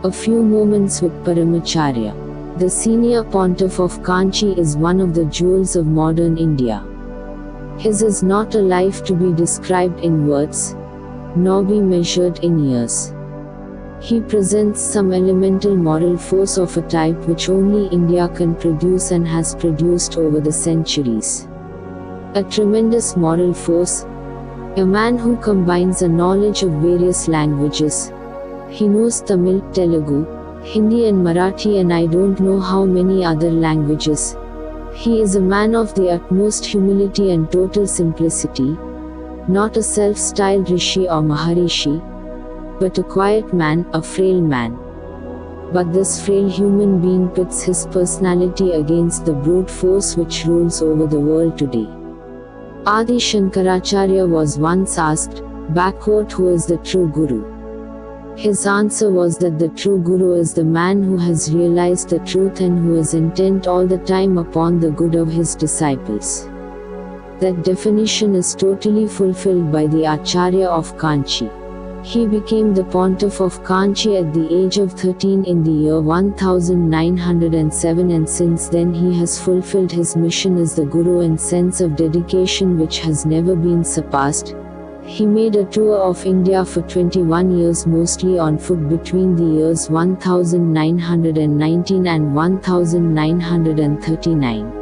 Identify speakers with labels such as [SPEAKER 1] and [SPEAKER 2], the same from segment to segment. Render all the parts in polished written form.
[SPEAKER 1] A few moments with Paramacharya. The senior pontiff of Kanchi is one of the jewels of modern India. His is not a life to be described in words, nor be measured in years. He presents some elemental moral force of a type which only India can produce and has produced over the centuries. A tremendous moral force, a man who combines a knowledge of various languages. He knows Tamil, Telugu, Hindi and Marathi and I don't know how many other languages. He is a man of the utmost humility and total simplicity, not a self-styled rishi or maharishi, but a quiet man, a frail man. But this frail human being pits his personality against the brute force which rules over the world today. Adi Shankaracharya was once asked, who is the true Guru? His answer was that the true Guru is the man who has realized the truth and who is intent all the time upon the good of his disciples. That definition is totally fulfilled by the Acharya of Kanchi. He became the pontiff of Kanchi at the age of 13 in the year 1907 and since then he has fulfilled his mission as the Guru and sense of dedication which has never been surpassed. He made a tour of India for 21 years mostly on foot between the years 1919 and 1939.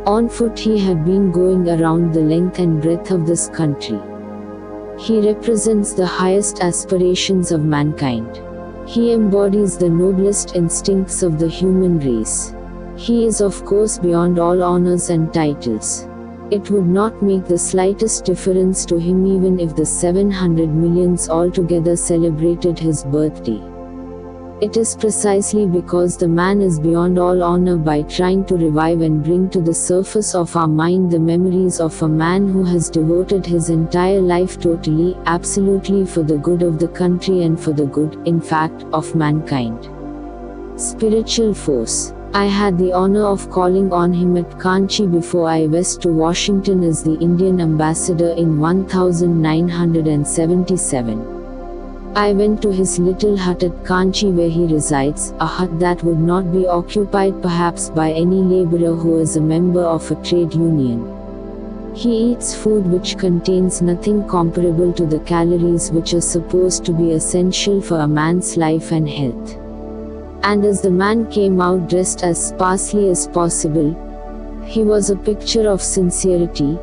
[SPEAKER 1] On foot he had been going around the length and breadth of this country. He represents the highest aspirations of mankind. He embodies the noblest instincts of the human race. He is of course beyond all honors and titles. It would not make the slightest difference to him even if the 700 millions altogether celebrated his birthday. It is precisely because the man is beyond all honor by trying to revive and bring to the surface of our mind the memories of a man who has devoted his entire life totally, absolutely for the good of the country and for the good, in fact, of mankind. Spiritual force. I had the honor of calling on him at Kanchi before I west to Washington as the Indian ambassador in 1977. I went to his little hut at Kanchi where he resides, a hut that would not be occupied perhaps by any laborer who is a member of a trade union. He eats food which contains nothing comparable to the calories which are supposed to be essential for a man's life and health. And as the man came out dressed as sparsely as possible, he was a picture of sincerity,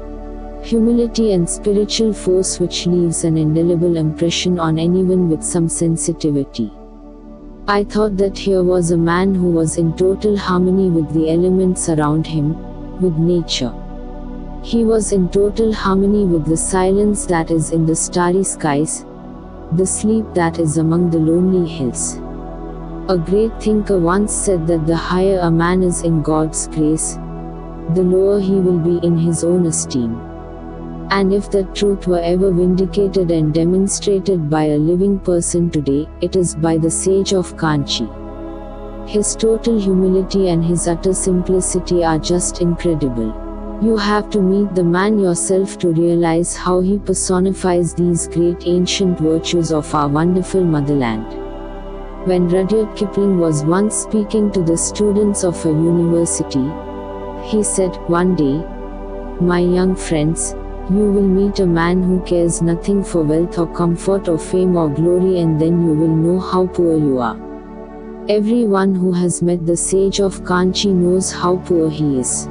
[SPEAKER 1] humility and spiritual force which leaves an indelible impression on anyone with some sensitivity. I thought that here was a man who was in total harmony with the elements around him, with nature. He was in total harmony with the silence that is in the starry skies, the sleep that is among the lonely hills. A great thinker once said that the higher a man is in God's grace, the lower he will be in his own esteem. And if that truth were ever vindicated and demonstrated by a living person today, it is by the sage of Kanchi. His total humility and his utter simplicity are just incredible. You have to meet the man yourself to realize how he personifies these great ancient virtues of our wonderful motherland. When Rudyard Kipling was once speaking to the students of a university, he said, "One day, my young friends, you will meet a man who cares nothing for wealth or comfort or fame or glory and then you will know how poor you are." Everyone who has met the sage of Kanchi knows how poor he is.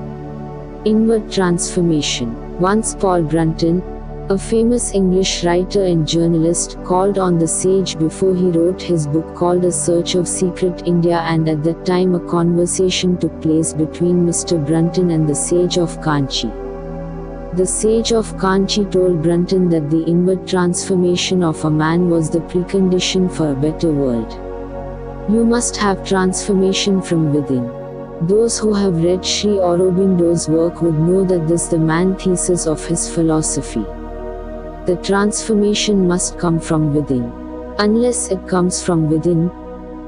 [SPEAKER 1] Inward transformation. Once Paul Brunton, a famous English writer and journalist, called on the sage before he wrote his book called A Search of Secret India, and at that time a conversation took place between Mr. Brunton and the sage of Kanchi. The sage of Kanchi told Brunton that the inward transformation of a man was the precondition for a better world. You must have transformation from within. Those who have read Shri Aurobindo's work would know that this is the main thesis of his philosophy. The transformation must come from within. Unless it comes from within,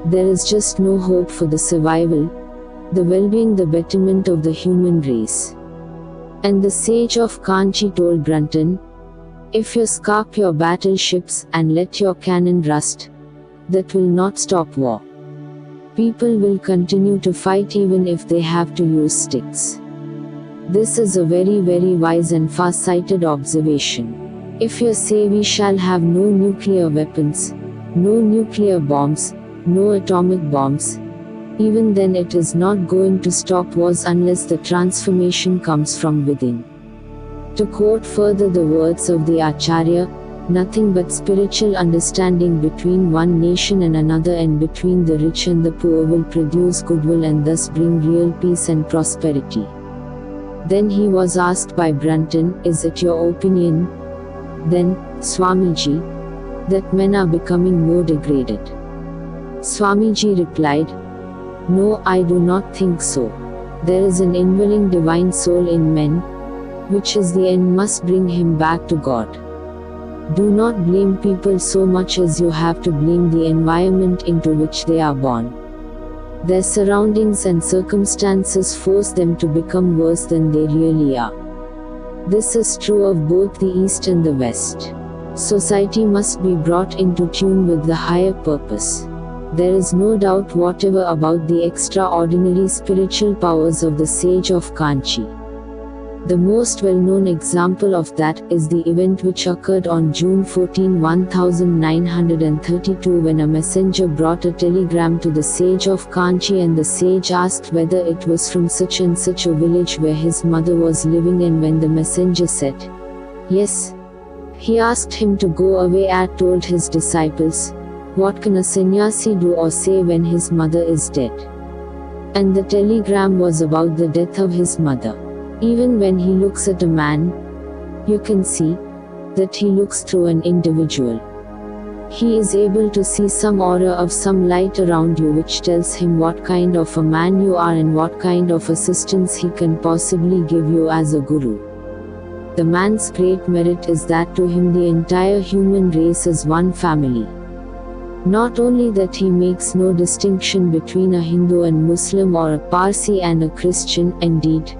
[SPEAKER 1] there is just no hope for the survival, the well-being, the betterment of the human race. And the sage of Kanchi told Brunton, "If you scarp your battleships and let your cannon rust, that will not stop war. People will continue to fight even if they have to use sticks. This is a very, very wise and far-sighted observation. If you say we shall have no nuclear weapons, no nuclear bombs, no atomic bombs, even then it is not going to stop wars unless the transformation comes from within. To quote further the words of the Acharya, nothing but spiritual understanding between one nation and another and between the rich and the poor will produce goodwill and thus bring real peace and prosperity. Then he was asked by Brunton, is it your opinion, then, Swamiji, that men are becoming more degraded? Swamiji replied, no, I do not think so. There is an indwelling divine soul in men, which is the end must bring him back to God. Do not blame people so much as you have to blame the environment into which they are born. Their surroundings and circumstances force them to become worse than they really are. This is true of both the East and the West. Society must be brought into tune with the higher purpose. There is no doubt whatever about the extraordinary spiritual powers of the sage of Kanchi. The most well-known example of that is the event which occurred on June 14, 1932 when a messenger brought a telegram to the sage of Kanchi and the sage asked whether it was from such and such a village where his mother was living, and when the messenger said, yes, he asked him to go away and told his disciples, what can a sannyasi do or say when his mother is dead? And the telegram was about the death of his mother. Even when he looks at a man, you can see that he looks through an individual. He is able to see some aura of some light around you which tells him what kind of a man you are and what kind of assistance he can possibly give you as a guru. The man's great merit is that to him the entire human race is one family. Not only that, he makes no distinction between a Hindu and Muslim or a Parsi and a Christian, indeed,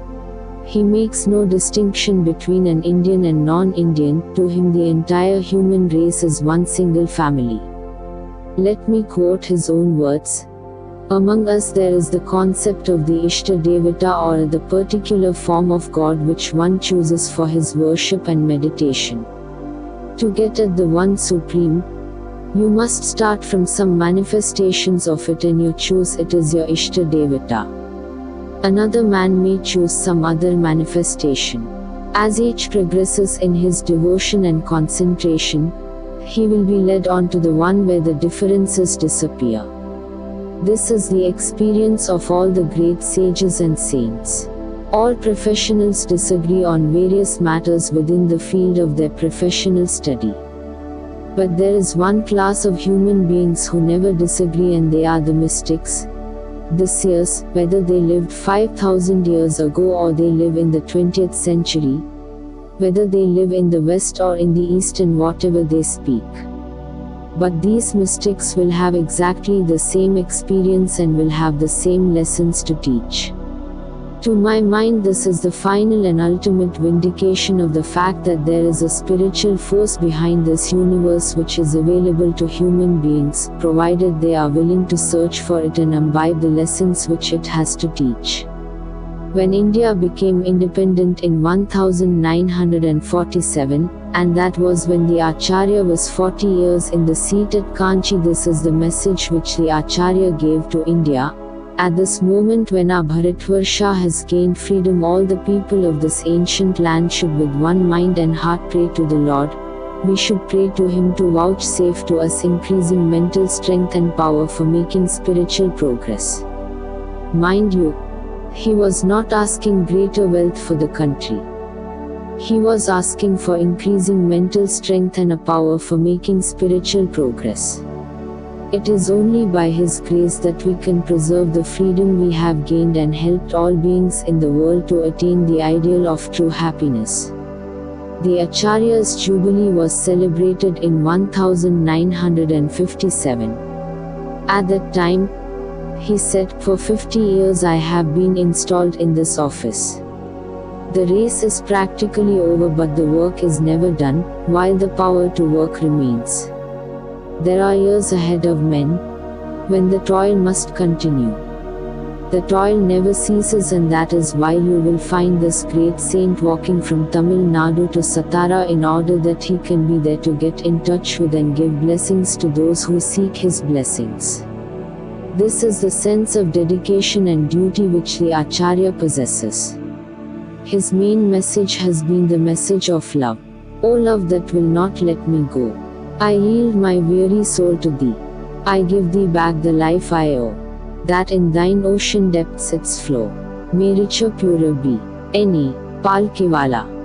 [SPEAKER 1] he makes no distinction between an Indian and non-Indian. To him the entire human race is one single family. Let me quote his own words. Among us there is the concept of the Ishta Devata, or the particular form of God which one chooses for his worship and meditation. To get at the One Supreme, you must start from some manifestations of it and you choose it as your Ishta Devata. Another man may choose some other manifestation. As each progresses in his devotion and concentration, he will be led on to the one where the differences disappear. This is the experience of all the great sages and saints. All professionals disagree on various matters within the field of their professional study. But there is one class of human beings who never disagree, and they are the mystics, the seers, whether they lived 5,000 years ago or they live in the 20th century, whether they live in the West or in the East, and whatever they speak. But these mystics will have exactly the same experience and will have the same lessons to teach. To my mind, this is the final and ultimate vindication of the fact that there is a spiritual force behind this universe which is available to human beings, provided they are willing to search for it and imbibe the lessons which it has to teach. When India became independent in 1947, and that was when the Acharya was 40 years in the seat at Kanchi, this is the message which the Acharya gave to India. At this moment when our Bharatvarsha has gained freedom, all the people of this ancient land should with one mind and heart pray to the Lord. We should pray to Him to vouchsafe to us increasing mental strength and power for making spiritual progress. Mind you, he was not asking greater wealth for the country. He was asking for increasing mental strength and a power for making spiritual progress. It is only by His grace that we can preserve the freedom we have gained and helped all beings in the world to attain the ideal of true happiness. The Acharya's Jubilee was celebrated in 1957. At that time, he said, "For 50 years I have been installed in this office. The race is practically over, but the work is never done, while the power to work remains. There are years ahead of men, when the toil must continue. The toil never ceases, and that is why you will find this great saint walking from Tamil Nadu to Satara in order that he can be there to get in touch with and give blessings to those who seek his blessings. This is the sense of dedication and duty which the Acharya possesses. His main message has been the message of love. O love that will not let me go. I yield my weary soul to thee. I give thee back the life I owe, that in thine ocean depths its flow may richer purer be. N.E. Palkiwala.